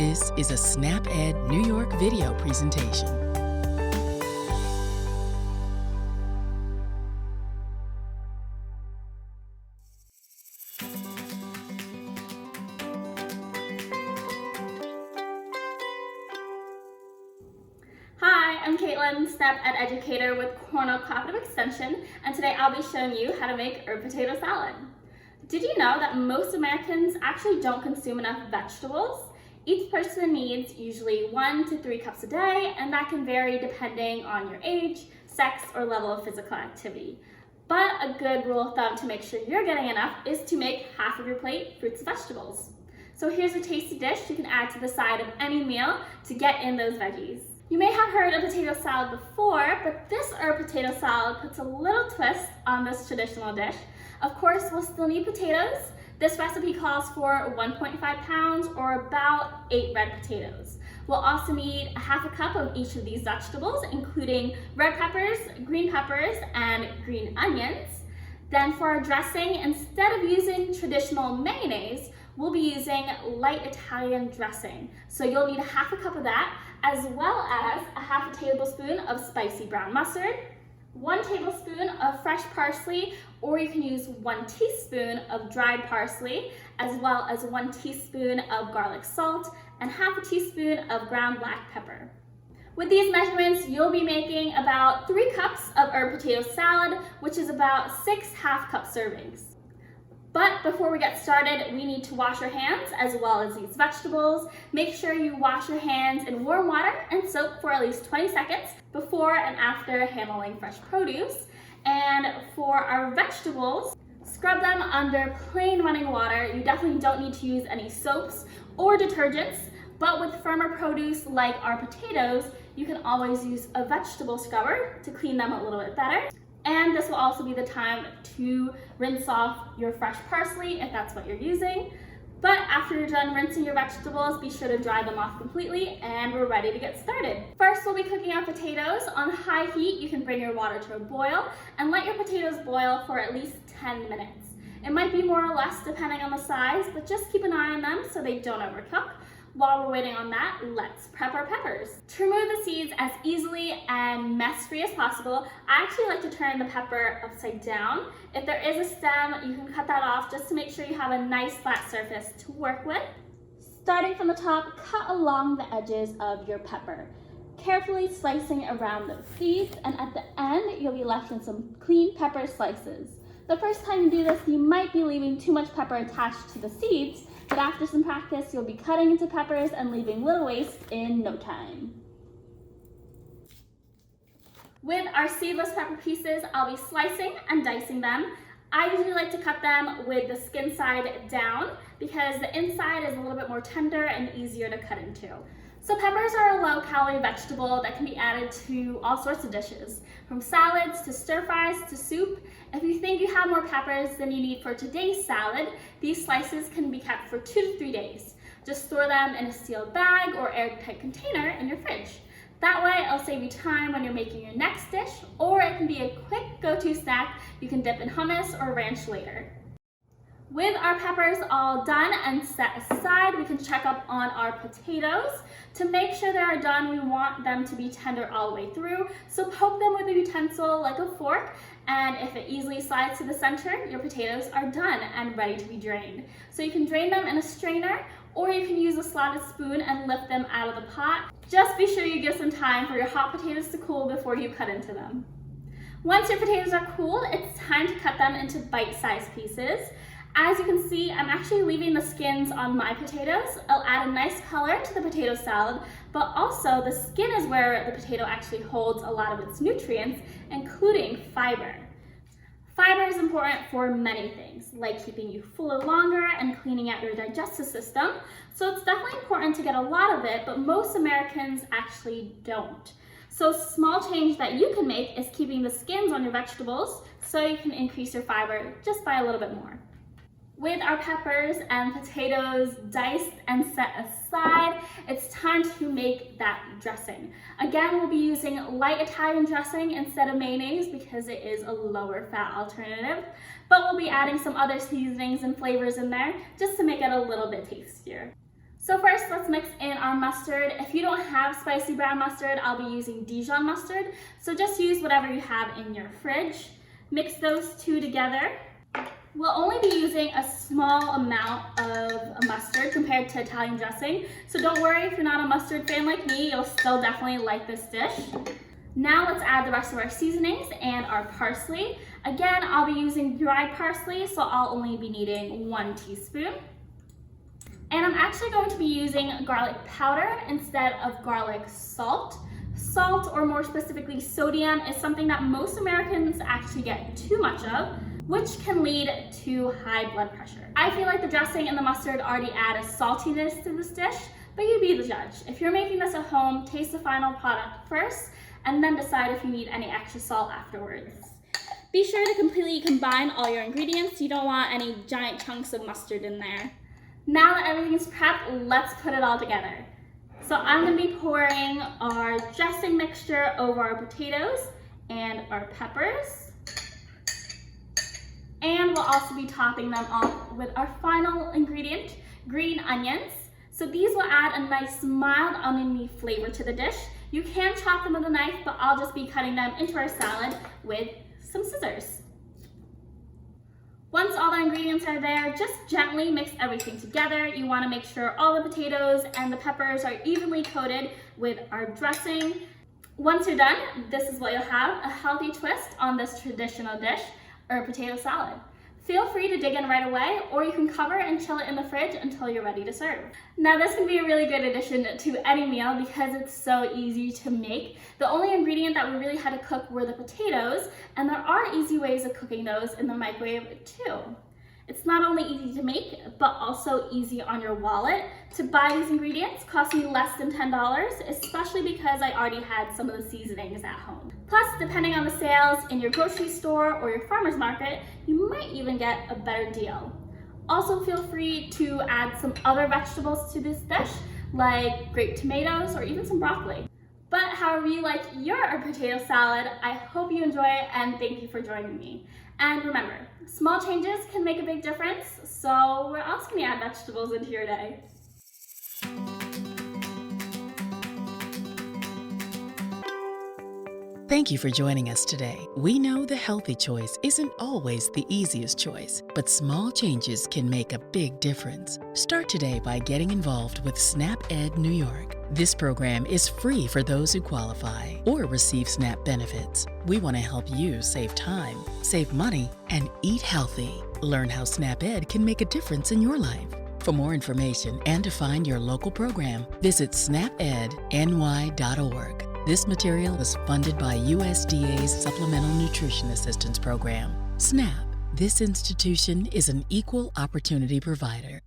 This is a SnapEd New York video presentation. Hi, I'm Caitlin, SnapEd educator with Cornell Cooperative Extension, and today I'll be showing you how to make herb potato salad. Did you know that most Americans actually don't consume enough vegetables? Each person needs usually 1 to 3 cups a day, and that can vary depending on your age, sex, or level of physical activity. But a good rule of thumb to make sure you're getting enough is to make half of your plate fruits and vegetables. So here's a tasty dish you can add to the side of any meal to get in those veggies. You may have heard of potato salad before, but this herb potato salad puts a little twist on this traditional dish. Of course, we'll still need potatoes. This recipe calls for 1.5 pounds or about 8 red potatoes. We'll also need a half a cup of each of these vegetables, including red peppers, and green onions. Then for our dressing, instead of using traditional mayonnaise, we'll be using light Italian dressing. So you'll need a half a cup of that, as well as a half a tablespoon of spicy brown mustard, 1 tablespoon of fresh parsley, or you can use 1 teaspoon of dried parsley, as well as 1 teaspoon of garlic salt, and half a teaspoon of ground black pepper. With these measurements, you'll be making about 3 cups of herb potato salad, which is about 6 half-cup servings. But before we get started, we need to wash our hands as well as these vegetables. Make sure you wash your hands in warm water and soak for at least 20 seconds before and after handling fresh produce. And for our vegetables, scrub them under plain running water. You definitely don't need to use any soaps or detergents, but with firmer produce like our potatoes, you can always use a vegetable scrubber to clean them a little bit better. And this will also be the time to rinse off your fresh parsley if that's what you're using. But after you're done rinsing your vegetables, be sure to dry them off completely, and we're ready to get started. First, we'll be cooking our potatoes. On high heat, you can bring your water to a boil and let your potatoes boil for at least 10 minutes. It might be more or less depending on the size, but just keep an eye on them so they don't overcook. While we're waiting on that, let's prep our peppers. To remove the seeds as easily and mess-free as possible, I actually like to turn the pepper upside down. If there is a stem, you can cut that off just to make sure you have a nice flat surface to work with. Starting from the top, cut along the edges of your pepper, carefully slicing around the seeds, and at the end, you'll be left with some clean pepper slices. The first time you do this, you might be leaving too much pepper attached to the seeds, but after some practice, you'll be cutting into peppers and leaving little waste in no time. With our seedless pepper pieces, I'll be slicing and dicing them. I usually like to cut them with the skin side down because the inside is a little bit more tender and easier to cut into. So peppers are a low-calorie vegetable that can be added to all sorts of dishes, from salads to stir-fries to soup. If you think you have more peppers than you need for today's salad, these slices can be kept for 2 to 3 days. Just store them in a sealed bag or airtight container in your fridge. That way, it'll save you time when you're making your next dish, or it can be a quick go-to snack you can dip in hummus or ranch later. With our peppers all done and set aside, we can check up on our potatoes. To make sure they are done, we want them to be tender all the way through, so poke them with a utensil like a fork, and if it easily slides to the center, your potatoes are done and ready to be drained. So you can drain them in a strainer, or you can use a slotted spoon and lift them out of the pot. Just be sure you give some time for your hot potatoes to cool before you cut into them. Once your potatoes are cooled, it's time to cut them into bite-sized pieces. As you can see, I'm actually leaving the skins on my potatoes. It'll add a nice color to the potato salad, but also the skin is where the potato actually holds a lot of its nutrients, including fiber. Fiber is important for many things, like keeping you fuller longer and cleaning out your digestive system. So it's definitely important to get a lot of it, but most Americans actually don't. So a small change that you can make is keeping the skins on your vegetables so you can increase your fiber just by a little bit more. With our peppers and potatoes diced and set aside, it's time to make that dressing. Again, we'll be using light Italian dressing instead of mayonnaise because it is a lower fat alternative, but we'll be adding some other seasonings and flavors in there just to make it a little bit tastier. So first, let's mix in our mustard. If you don't have spicy brown mustard, I'll be using Dijon mustard. So just use whatever you have in your fridge. Mix those two together. We'll only be using a small amount of mustard compared to Italian dressing. So don't worry if you're not a mustard fan like me, you'll still definitely like this dish. Now let's add the rest of our seasonings and our parsley. Again, I'll be using dried parsley, so I'll only be needing 1 teaspoon. And I'm actually going to be using garlic powder instead of garlic salt. Salt, or more specifically sodium, is something that most Americans actually get too much of, which can lead to high blood pressure. I feel like the dressing and the mustard already add a saltiness to this dish, but you be the judge. If you're making this at home, taste the final product first, and then decide if you need any extra salt afterwards. Be sure to completely combine all your ingredients. You don't want any giant chunks of mustard in there. Now that everything's prepped, let's put it all together. So I'm gonna be pouring our dressing mixture over our potatoes and our peppers. And we'll also be topping them off with our final ingredient, green onions. So these will add a nice mild oniony flavor to the dish. You can chop them with a knife, but I'll just be cutting them into our salad with some scissors. Once all the ingredients are there, just gently mix everything together. You want to make sure all the potatoes and the peppers are evenly coated with our dressing. Once you're done, this is what you'll have, a healthy twist on this traditional dish, or potato salad. Feel free to dig in right away, or you can cover and chill it in the fridge until you're ready to serve. Now this can be a really good addition to any meal because it's so easy to make. The only ingredient that we really had to cook were the potatoes, and there are easy ways of cooking those in the microwave too. It's not only easy to make, but also easy on your wallet. To buy these ingredients cost me less than $10, especially because I already had some of the seasonings at home. Plus, depending on the sales in your grocery store or your farmer's market, you might even get a better deal. Also, feel free to add some other vegetables to this dish, like grape tomatoes or even some broccoli. But however you like your potato salad, I hope you enjoy it and thank you for joining me. And remember, small changes can make a big difference, so where else can you add vegetables into your day? Thank you for joining us today. We know the healthy choice isn't always the easiest choice, but small changes can make a big difference. Start today by getting involved with SNAP Ed New York. This program is free for those who qualify or receive SNAP benefits. We want to help you save time, save money, and eat healthy. Learn how SNAP Ed can make a difference in your life. For more information and to find your local program, visit snapedny.org. This material was funded by USDA's Supplemental Nutrition Assistance Program. SNAP. This institution is an equal opportunity provider.